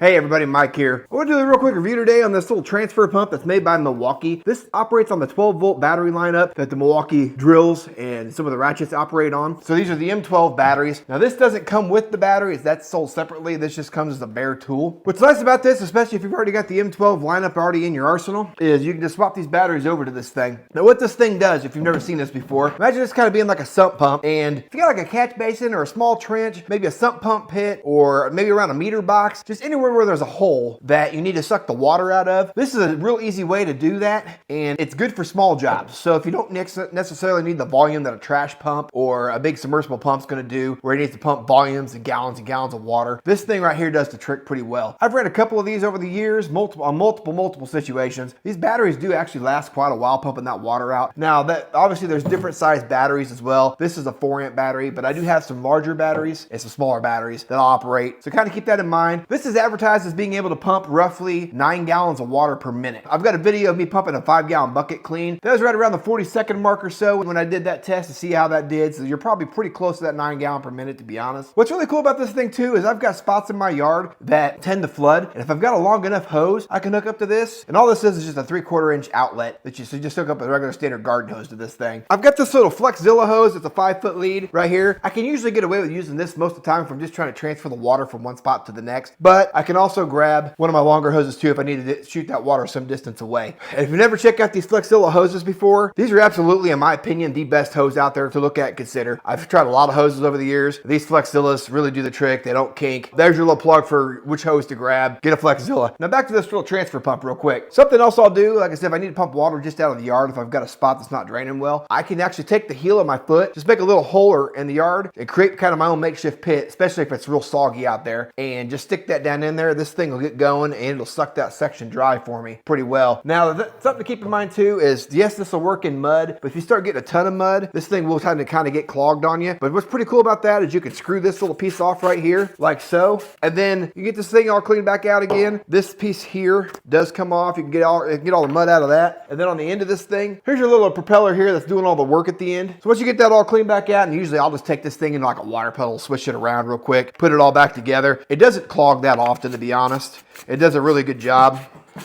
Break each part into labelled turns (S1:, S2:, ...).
S1: Hey everybody, Mike here. I want to do a real quick review today on this little transfer pump that's made by Milwaukee. This operates on the 12-volt battery lineup that the Milwaukee drills and some of the ratchets operate on. So these are the M12 batteries. Now this doesn't come with the batteries, that's sold separately. This just comes as a bare tool. What's nice about this, especially if you've already got the M12 lineup already in your arsenal, is you can just swap these batteries over to this thing. Now what this thing does, if you've never seen this before, imagine this kind of being like a sump pump, and if you got like a catch basin or a small trench, maybe a sump pump pit, or maybe around a meter box, just anywhere where there's a hole that you need to suck the water out of. This is a real easy way to do that, and it's good for small jobs. So if you don't necessarily need the volume that a trash pump or a big submersible pump's gonna do, where it needs to pump volumes and gallons of water, this thing right here does the trick pretty well. I've ran a couple of these over the years, multiple situations. These batteries do actually last quite a while pumping that water out. Now, that obviously there's different size batteries as well. This is a 4-amp battery, but I do have some larger batteries and some smaller batteries that operate. So kind of keep that in mind. This is advertised as being able to pump roughly 9 gallons of water per minute. I've got a video of me pumping a 5-gallon bucket clean. That was right around the 42nd mark or so when I did that test to see how that did. So you're probably pretty close to that 9 gallon per minute, to be honest. What's really cool about this thing too is I've got spots in my yard that tend to flood, and if I've got a long enough hose, I can hook up to this. And all this is just a 3/4 inch outlet that you just hook up a regular standard garden hose to this thing. I've got this little Flexzilla hose. It's a 5-foot lead right here. I can usually get away with using this most of the time if I'm just trying to transfer the water from one spot to the next, but I can also grab one of my longer hoses too if I needed to shoot that water some distance away. And if you've never checked out these Flexzilla hoses before, these are absolutely, in my opinion, the best hose out there to look at and consider. I've tried a lot of hoses over the years. These Flexzillas really do the trick. They don't kink. There's your little plug for which hose to grab. Get a Flexzilla. Now back to this little transfer pump real quick. Something else I'll do, like I said, if I need to pump water just out of the yard, if I've got a spot that's not draining well, I can actually take the heel of my foot, just make a little hole in the yard and create kind of my own makeshift pit, especially if it's real soggy out there, and just stick that down in there. This thing will get going and it'll suck that section dry for me pretty well. Now, something to keep in mind too is, yes, this will work in mud, but if you start getting a ton of mud, this thing will kind of get clogged on you. But what's pretty cool about that is you can screw this little piece off right here, like so, and then you get this thing all cleaned back out again. This piece here does come off. You can get all the mud out of that. And then on the end of this thing, here's your little propeller here that's doing all the work at the end. So once you get that all cleaned back out, and usually I'll just take this thing in like a water puddle, switch it around real quick, put it all back together. It doesn't clog that often, to be honest. It does a really good job.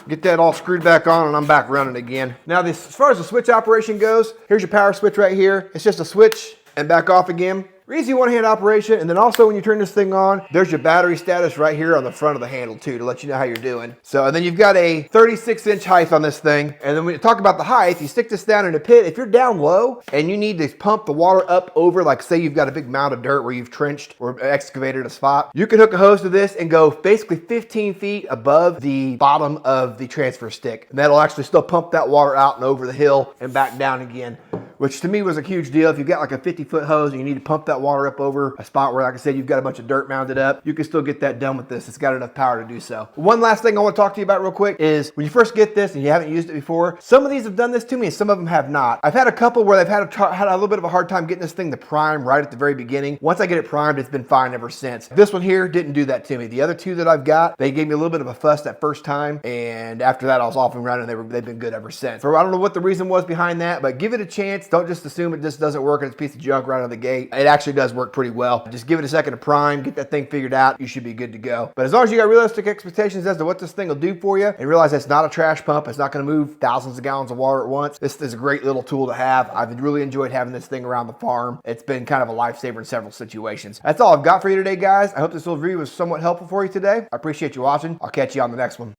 S1: Get that all screwed back on and I'm back running again. Now as far as the switch operation goes, here's your power switch right here. It's just a switch and back off again. Easy one-hand operation, and then also when you turn this thing on, there's your battery status right here on the front of the handle too, to let you know how you're doing. So, and then you've got a 36-inch height on this thing, and then when you talk about the height, you stick this down in a pit. If you're down low and you need to pump the water up over, like say you've got a big mound of dirt where you've trenched or excavated a spot, you can hook a hose to this and go basically 15 feet above the bottom of the transfer stick. And that'll actually still pump that water out and over the hill and back down again, which to me was a huge deal. If you've got like a 50-foot hose and you need to pump that water up over a spot where, like I said, you've got a bunch of dirt mounded up, you can still get that done with this. It's got enough power to do so. One last thing I want to talk to you about real quick is when you first get this and you haven't used it before, some of these have done this to me and some of them have not. I've had a couple where they've had a little bit of a hard time getting this thing to prime right at the very beginning. Once I get it primed, it's been fine ever since. This one here didn't do that to me. The other two that I've got, they gave me a little bit of a fuss that first time, and after that I was off and running. They've been good ever since. So I don't know what the reason was behind that, but give it a chance. Don't just assume it just doesn't work and it's a piece of junk right out of the gate. It actually does work pretty well. Just give it a second to prime, get that thing figured out, you should be good to go. But as long as you got realistic expectations as to what this thing will do for you, and realize it's not a trash pump, it's not going to move thousands of gallons of water at once, this is a great little tool to have. I've really enjoyed having this thing around the farm. It's been kind of a lifesaver in several situations. That's all I've got for you today, guys. I hope this little review was somewhat helpful for you today. I appreciate you watching. I'll catch you on the next one.